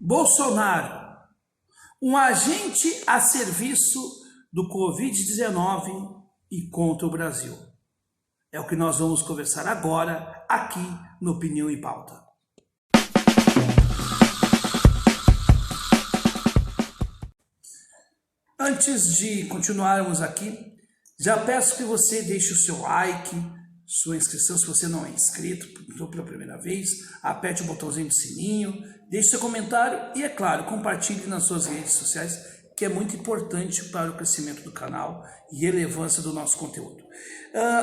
Bolsonaro, um agente a serviço do Covid-19 e contra o Brasil. É o que nós vamos conversar agora, aqui no Opinião em Pauta. Antes de continuarmos aqui, já peço que você deixe o seu like, sua inscrição se você não é inscrito pela primeira vez, aperte o botãozinho do sininho, deixe seu comentário e, é claro, compartilhe nas suas redes sociais, que é muito importante para o crescimento do canal e relevância do nosso conteúdo.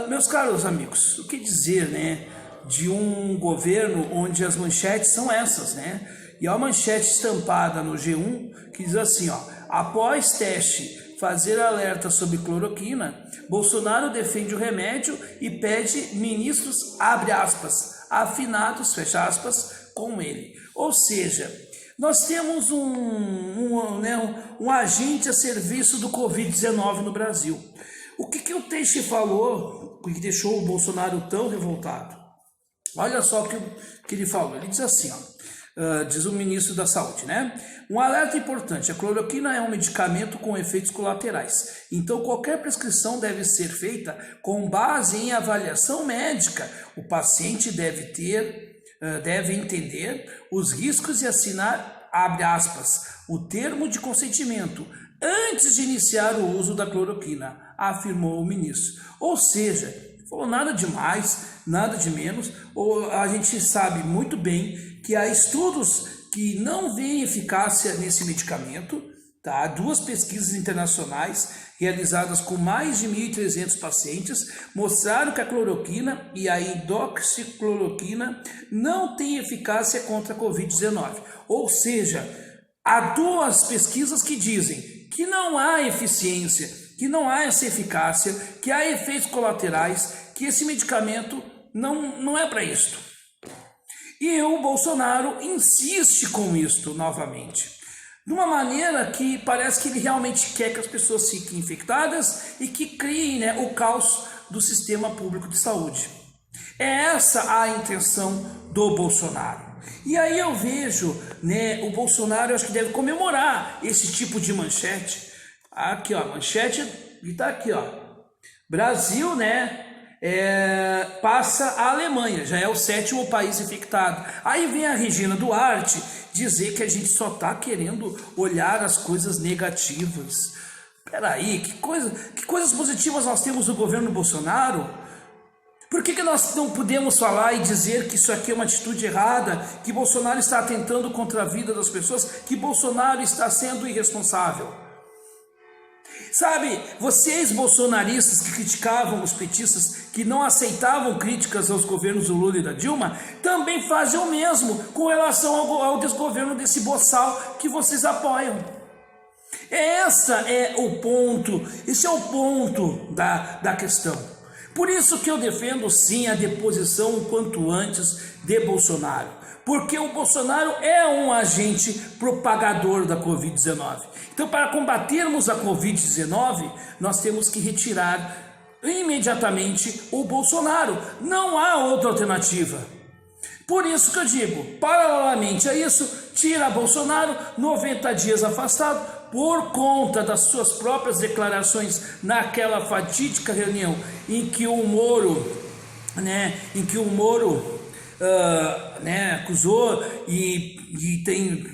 Meus caros amigos, o que dizer, né, de um governo onde as manchetes são essas, né? E há uma manchete estampada no G1 que diz assim, ó: após teste fazer alerta sobre cloroquina, Bolsonaro defende o remédio e pede ministros, abre aspas, afinados, fecha aspas, com ele. Ou seja, nós temos um agente a serviço do Covid-19 no Brasil. O que o Teixe falou que deixou o Bolsonaro tão revoltado? Olha só o que ele falou. Ele diz assim, ó, diz o ministro da Saúde, né? Um alerta importante: a cloroquina é um medicamento com efeitos colaterais. Então, qualquer prescrição deve ser feita com base em avaliação médica. O paciente deve entender os riscos e assinar, abre aspas, o termo de consentimento antes de iniciar o uso da cloroquina, afirmou o ministro. Ou seja, falou nada de mais, nada de menos. A gente sabe muito bem que há estudos que não veem eficácia nesse medicamento, tá? 2 pesquisas internacionais realizadas com mais de 1.300 pacientes mostraram que a cloroquina e a hidroxicloroquina não têm eficácia contra a Covid-19. Ou seja, há 2 pesquisas que dizem que não há eficiência, que não há essa eficácia, que há efeitos colaterais, que esse medicamento não é para isto. E o Bolsonaro insiste com isto novamente, de uma maneira que parece que ele realmente quer que as pessoas fiquem infectadas e que criem, né, o caos do sistema público de saúde. É essa a intenção do Bolsonaro. E aí eu vejo, né, o Bolsonaro, eu acho que deve comemorar esse tipo de manchete. Aqui, ó, manchete, e tá aqui, ó. Brasil, né, passa a Alemanha, já é o 7º país infectado. Aí vem a Regina Duarte dizer que a gente só está querendo olhar as coisas negativas. Peraí, que coisas positivas nós temos no governo Bolsonaro? Por que nós não podemos falar e dizer que isso aqui é uma atitude errada, que Bolsonaro está atentando contra a vida das pessoas, que Bolsonaro está sendo irresponsável? Sabe, vocês bolsonaristas que criticavam os petistas, que não aceitavam críticas aos governos do Lula e da Dilma, também fazem o mesmo com relação ao desgoverno desse boçal que vocês apoiam. Esse é o ponto da questão. Por isso que eu defendo sim a deposição o quanto antes de Bolsonaro, porque o Bolsonaro é um agente propagador da Covid-19. Então, para combatermos a Covid-19, nós temos que retirar imediatamente o Bolsonaro. Não há outra alternativa. Por isso que eu digo, paralelamente a isso, tira Bolsonaro, 90 dias afastado, por conta das suas próprias declarações naquela fatídica reunião em que o Moro, acusou e tem,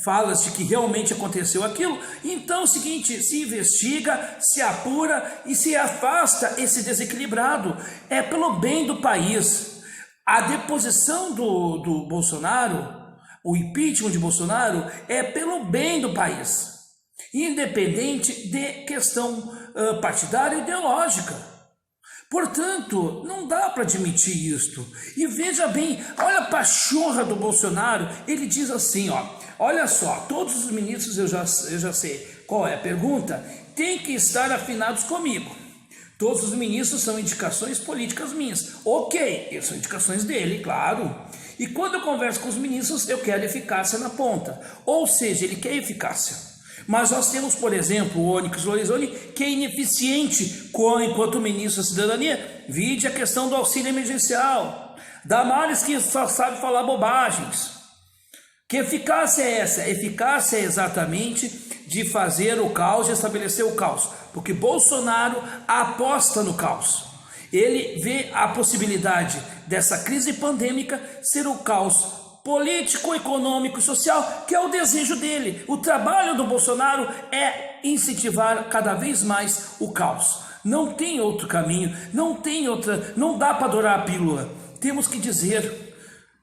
falas de que realmente aconteceu aquilo. Então é o seguinte: se investiga, se apura e se afasta esse desequilibrado. É pelo bem do país. A deposição do Bolsonaro, o impeachment de Bolsonaro, é pelo bem do país, independente de questão partidária e ideológica. Portanto, não dá para admitir isto. E veja bem, olha a pachorra do Bolsonaro. Ele diz assim, ó: olha só, todos os ministros, eu já sei qual é a pergunta, tem que estar afinados comigo. Todos os ministros são indicações políticas minhas. Ok, são indicações dele, claro. E quando eu converso com os ministros, eu quero eficácia na ponta. Ou seja, ele quer eficácia. Mas nós temos, por exemplo, o Onyx Lorenzoni, que é ineficiente enquanto ministro da Cidadania. Vide a questão do auxílio emergencial. Damares, que só sabe falar bobagens. Que eficácia é essa? A eficácia é exatamente de fazer o caos e estabelecer o caos, porque Bolsonaro aposta no caos. Ele vê a possibilidade dessa crise pandêmica ser o caos político, econômico e social, que é o desejo dele. O trabalho do Bolsonaro é incentivar cada vez mais o caos. Não tem outro caminho, não dá para adorar a pílula. Temos que dizer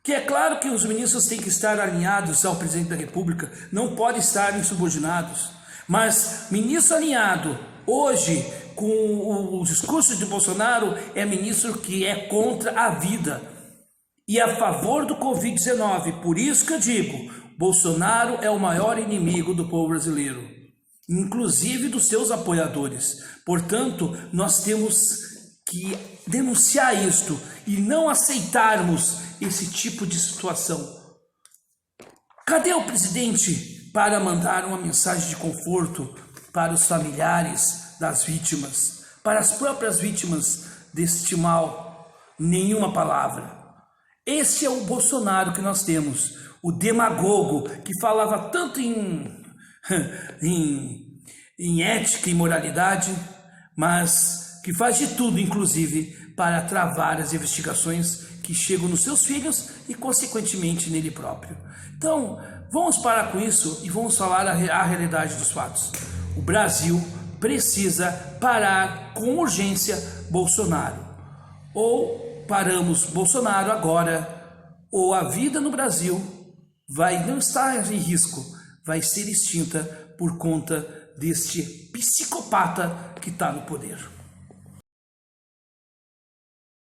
que é claro que os ministros têm que estar alinhados ao presidente da República, não podem estar insubordinados. Mas ministro alinhado hoje com o discurso de Bolsonaro é ministro que é contra a vida e a favor do Covid-19. Por isso que eu digo, Bolsonaro é o maior inimigo do povo brasileiro, inclusive dos seus apoiadores. Portanto, nós temos que denunciar isto e não aceitarmos esse tipo de situação. Cadê o presidente para mandar uma mensagem de conforto para os familiares das vítimas, para as próprias vítimas deste mal? Nenhuma palavra. Esse é o Bolsonaro que nós temos, o demagogo que falava tanto em ética e moralidade, mas que faz de tudo, inclusive, para travar as investigações que chegam nos seus filhos e, consequentemente, nele próprio. Então, vamos parar com isso e vamos falar a realidade dos fatos. O Brasil precisa parar com urgência Bolsonaro. Ou paramos Bolsonaro agora, ou a vida no Brasil vai não estar em risco, vai ser extinta por conta deste psicopata que está no poder.